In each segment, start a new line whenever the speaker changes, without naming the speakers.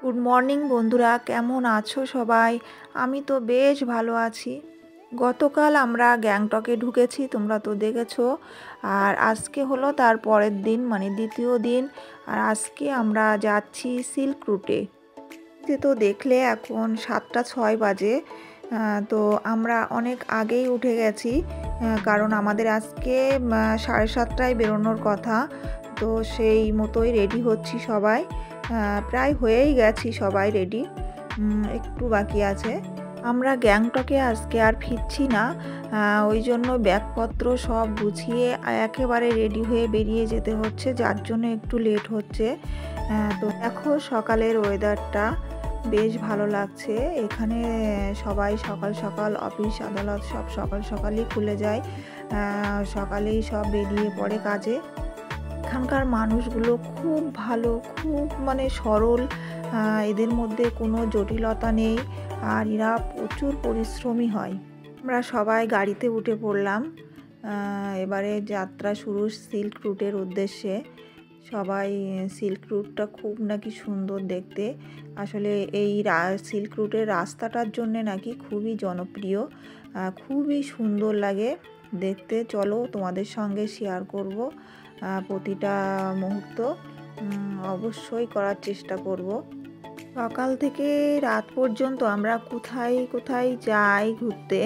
Good morning বন্ধুরা, কেমন আছো সবাই? আমি তো বেশ ভালো আছি। গতকাল আমরা গ্যাংটকে ঢুকেছি, তোমরা তো দেখেছো। আর আজকে হলো তার পরের দিন, মানে দ্বিতীয় দিন। আর আজকে আমরা যাচ্ছি সিল্ক রুটে। তো দেখলে এখন 7:06 বাজে। তো আমরা অনেক আগেই উঠে গেছি, কারণ আমাদের আজকে 7:30টায় বেরোনোর কথা। তো সেই মতোই রেডি হচ্ছি সবাই। প্রায় হয়েই গেছি সবাই রেডি, একটু বাকি আছে। আমরা গ্যাংটকে আজকে আর ফিরছি না, ওই জন্য ব্যাগপত্র সব গুছিয়ে একেবারে রেডি হয়ে বেরিয়ে যেতে হচ্ছে, যার জন্য একটু লেট হচ্ছে। তো দেখো সকালের ওয়েদারটা বেশ ভালো লাগছে। এখানে সবাই সকাল সকাল অফিস আদালত সব সকাল সকালই খুলে যায়, সকালেই সব বেরিয়ে পড়ে কাজে। এখানকার মানুষগুলো খুব ভালো, খুব মানে সরল, এদের মধ্যে কোনো জটিলতা নেই, আর এরা প্রচুর পরিশ্রমী হয়। আমরা সবাই গাড়িতে উঠে পড়লাম। এবারে যাত্রা শুরু সিল্ক রুটের উদ্দেশ্যে। সবাই সিল্ক রুটটা খুব নাকি সুন্দর দেখতে। আসলে এই সিল্ক রুটের রাস্তাটার জন্যে নাকি খুবই জনপ্রিয়, খুবই সুন্দর লাগে দেখতে। চলো তোমাদের সঙ্গে শেয়ার করব প্রতিটা মুহূর্ত, অবশ্যই করার চেষ্টা করব। সকাল থেকে রাত পর্যন্ত আমরা কোথায় কোথায় যাই ঘুরতে,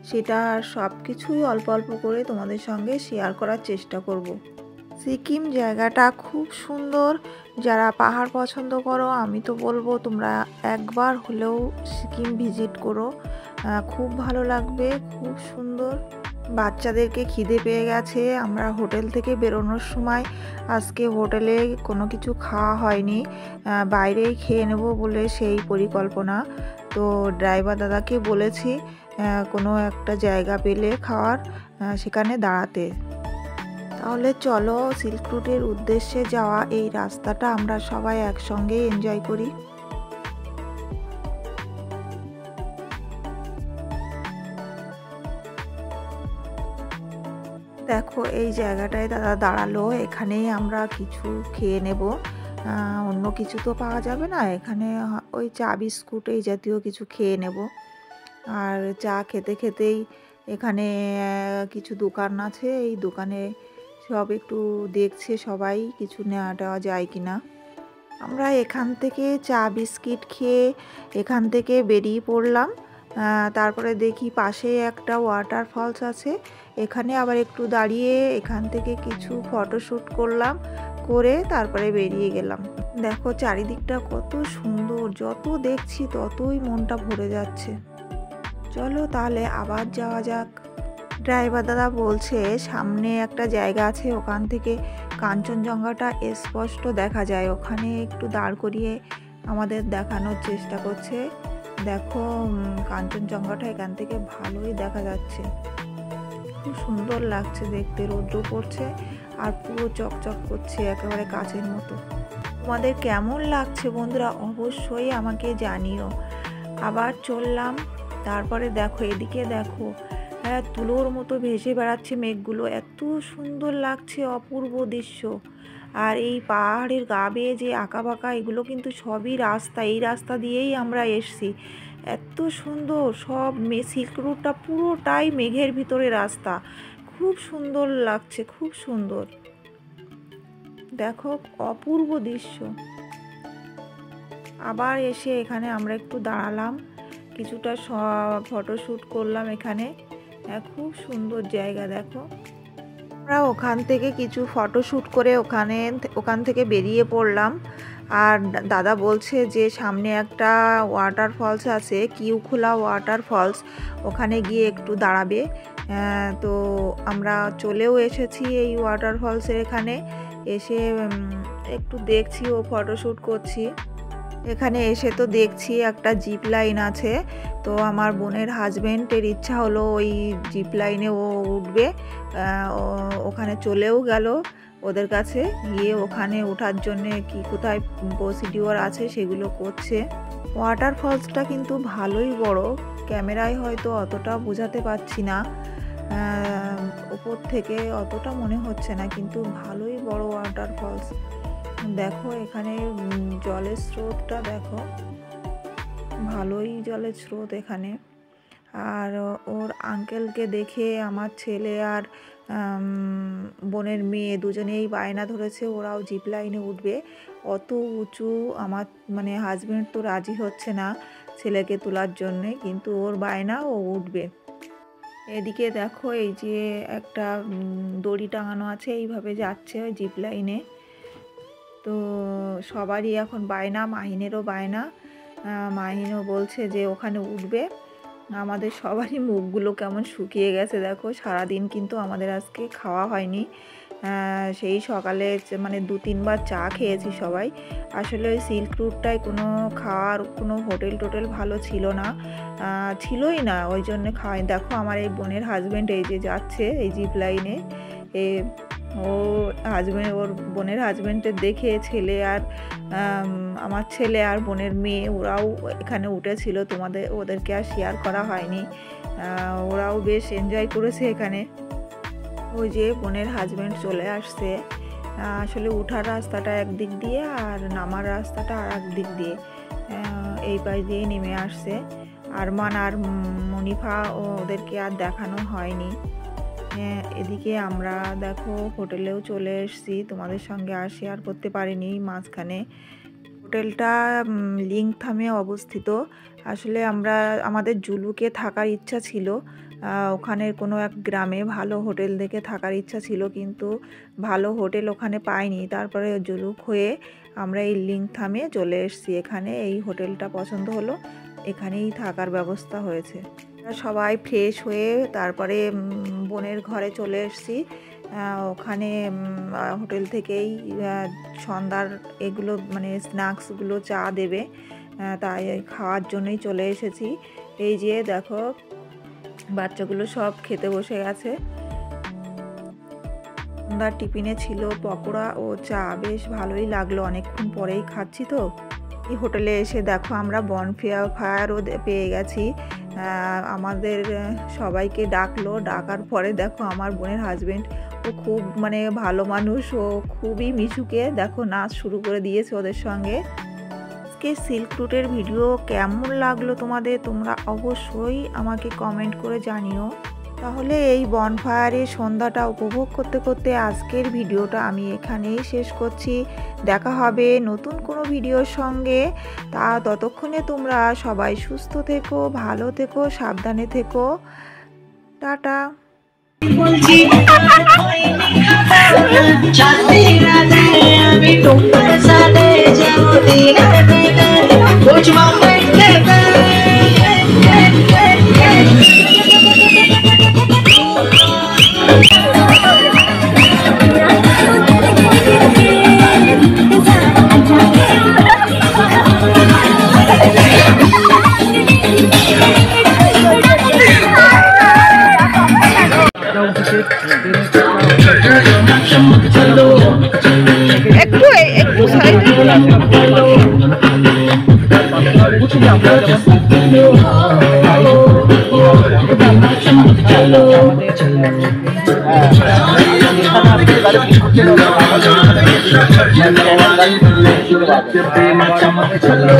সেটা সব কিছুই অল্প অল্প করে তোমাদের সঙ্গে শেয়ার করার চেষ্টা করব। সিকিম জায়গাটা খুব সুন্দর। যারা পাহাড় পছন্দ করো, আমি তো বলবো তোমরা একবার হলেও সিকিম ভিজিট করো, খুব ভালো লাগবে, খুব সুন্দর। বাচ্চাদেরকে খিদে পেয়ে গেছে। আমরা হোটেল থেকে বেরোনোর সময় আজকে হোটেলে কোনো কিছু খাওয়া হয়নি, বাইরেই খেয়ে নেব বলে সেই পরিকল্পনা। তো ড্রাইভার দাদাকে বলেছি কোনো একটা জায়গা পেলে খাওয়ার, সেখানে দাঁড়াতে। তাহলে চলো সিল্ক রুটের উদ্দেশ্যে যাওয়া এই রাস্তাটা আমরা সবাই একসঙ্গে এনজয় করি। দেখো এই জায়গাটায় দাদা দাঁড়ালো, এখানেই আমরা কিছু খেয়ে নেব। অন্য কিছু তো পাওয়া যাবে না এখানে, ওই চা বিস্কুট এই জাতীয় কিছু খেয়ে নেব। আর চা খেতে খেতেই এখানে কিছু দোকান আছে, এই দোকানে সব একটু দেখছে সবাই কিছু নেওয়া টেওয়া যায় কিনা। আমরা এখান থেকে চা বিস্কিট খেয়ে এখান থেকে বেরিয়ে পড়লাম। তারপরে দেখি পাশে একটা ওয়াটার ফলস আছে, এখানে আবার একটু দাঁড়িয়ে এখান থেকে কিছু ফটোশ্যুট করলাম, করে তারপরে বেরিয়ে গেলাম। দেখো চারিদিকটা কত সুন্দর, যত দেখছি ততই মনটা ভরে যাচ্ছে। চলো তাহলে আবার যাওয়া যাক। ড্রাইভার দাদা বলছে সামনে একটা জায়গা আছে, ওখান থেকে কাঞ্চনজঙ্ঘাটা স্পষ্ট দেখা যায়, ওখানে একটু দাঁড় করিয়ে আমাদের দেখানোর চেষ্টা করছে। দেখো কাঞ্চনজঙ্ঘাটা এখান থেকে ভালোই দেখা যাচ্ছে, খুব সুন্দর লাগছে দেখতে। রৌদ্র পড়ছে আর পুরো চকচক করছে, একেবারে কাচের মতো। তোমাদের কেমন লাগছে বন্ধুরা অবশ্যই আমাকে জানিও। আবার চললাম। তারপরে দেখো এদিকে দেখো, তুলোর মতো ভেসে বেড়াচ্ছে মেঘগুলো, এত সুন্দর লাগছে, অপূর্ব দৃশ্য। আর এই পাহাড়ের গা বেয়ে যে আঁকা বাঁকা, এগুলো কিন্তু সবই রাস্তা, এই রাস্তা দিয়েই আমরা এসছি। এত সুন্দর সব সিল্ক রুটটা পুরোটাই মেঘের ভিতরে রাস্তা, খুব সুন্দর লাগছে, খুব সুন্দর। দেখো অপূর্ব দৃশ্য। আবার এসে এখানে আমরা একটু দাঁড়ালাম, কিছুটা ফটোশ্যুট করলাম এখানে, খুব সুন্দর জায়গা। দেখো আমরা ওখান থেকে কিছু ফটোশ্যুট করে ওখান থেকে বেরিয়ে পড়লাম। আর দাদা বলছে যে সামনে একটা ওয়াটার ফলস আছে, কিউখোলা ওয়াটার ফলস, ওখানে গিয়ে একটু দাঁড়াবে। তো আমরা চলেও এসেছি এই ওয়াটার ফলসের এখানে। এসে একটু দেখছি ও ফটোশ্যুট করছি। এখানে এসে তো দেখছি একটা জিপ লাইন আছে, তো আমার বোনের হাজবেন্ডের ইচ্ছা হলো ওই জিপ লাইনে ও উঠবে। ওখানে চলেও গেল ওদের কাছে, গিয়ে ওখানে ওঠার জন্যে কি কোথায় প্রসিডিওর আছে সেগুলো করছে। ওয়াটার ফলসটা কিন্তু ভালোই বড়, ক্যামেরায় হয়তো অতটা বোঝাতে পারছি না, উপর থেকে অতটা মনে হচ্ছে না, কিন্তু ভালোই বড় ওয়াটার ফলস। দেখো এখানে জলের স্রোতটা দেখো, ভালোই জলের স্রোত এখানে। আর ওর আঙ্কেলকে দেখে আমার ছেলে আর বোনের মেয়ে দুজনেই বায়না ধরেছে ওরাও জিপ লাইনে উঠবে। অত উঁচু আমার মানে হাজব্যান্ড তো রাজি হচ্ছে না ছেলেকে তোলার জন্যে, কিন্তু ওর বায়না ও উঠবে। এদিকে দেখো এই যে একটা দড়ি টাঙানো আছে, এইভাবে যাচ্ছে ওই জিপ লাইনে। তো সবারই এখন বায়না, মাহিনেরও বায়না। মাহিনও বলছে যে ওখানে উঠবে। আমাদের সবারই মুখগুলো কেমন শুকিয়ে গেছে দেখো, সারাদিন কিন্তু আমাদের আজকে খাওয়া হয়নি। সেই সকালে মানে 2-3 বার চা খেয়েছি সবাই। আসলে ওই সিল্ক রুটটায় কোনো খাওয়ার কোনো হোটেল টোটেল ভালো ছিল না, ছিলই না, ওই জন্য খাওয়াই। দেখো আমার এই বোনের হাজব্যান্ড এই যে যাচ্ছে এই জিপ লাইনে, ও ওর বোনের হাজব্যান্ডের দেখে ছেলে আর আমার ছেলে আর বোনের মেয়ে ওরাও এখানে উঠেছিল, ওদেরকে আর শেয়ার করা হয়নি। ওরাও বেশ এনজয় করেছে এখানে। ওই যে বোনের হাজব্যান্ড চলে আসছে। আসলে ওঠার রাস্তাটা একদিক দিয়ে আর নামার রাস্তাটা আর এক দিক দিয়ে, এই পাশ দিয়ে নেমে আসছে। আরমান আর মনিফা ওদেরকে আর দেখানো হয়নি। এদিকে আমরা দেখো হোটেলেও চলে এসেছি, তোমাদের সঙ্গে আর শেয়ার করতে পারিনি মাঝখানে। হোটেলটা লিংথামে অবস্থিত। আসলে আমাদের জুলুকে থাকার ইচ্ছা ছিল, ওখানের কোনো এক গ্রামে ভালো হোটেল দেখে থাকার ইচ্ছা ছিল, কিন্তু ভালো হোটেল ওখানে পাইনি। তারপরে জুলুক হয়ে আমরা এই লিংথামে চলে এসেছি। এখানে এই হোটেলটা পছন্দ হলো, এখানেই থাকার ব্যবস্থা হয়েছে। সবাই ফ্রেশ হয়ে তারপরে বোনের ঘরে চলে এসেছি। ওখানে হোটেল থেকেই সন্ধ্যার এগুলো মানে স্ন্যাক্সগুলো চা দেবে, তাই খাওয়ার জন্যই চলে এসেছি। এই যে দেখো বাচ্চাগুলো সব খেতে বসে গেছে। সন্ধ্যার টিফিনে ছিল পকোড়া ও চা, বেশ ভালোই লাগলো, অনেকক্ষণ পরেই খাচ্ছি তো। এই হোটেলে এসে দেখো আমরা বনফায়ারও পেয়ে গেছি। আমাদের সবাইকে ডাকার পরে দেখো আমার বোনের হাজব্যান্ড, ও খুব মানে ভালো মানুষ, ও খুবই মিশুকে দেখো নাচ শুরু করে দিয়েছে ওদের সঙ্গে। আজকে সিল্ক রুটের ভিডিও কেমন লাগলো তোমাদের, তোমরা অবশ্যই আমাকে কমেন্ট করে জানিও। তাহলে এই বনফায়ারের সন্ধ্যাটা উপভোগ করতে করতে আজকের ভিডিওটা আমি এখানেই শেষ করছি। দেখা হবে নতুন কোনো ভিডিওর সঙ্গে। ততক্ষণে তোমরা সবাই সুস্থ থেকো, ভালো থেকো, সাবধানে থেকো। টাটা। একটু সাইডে চলো।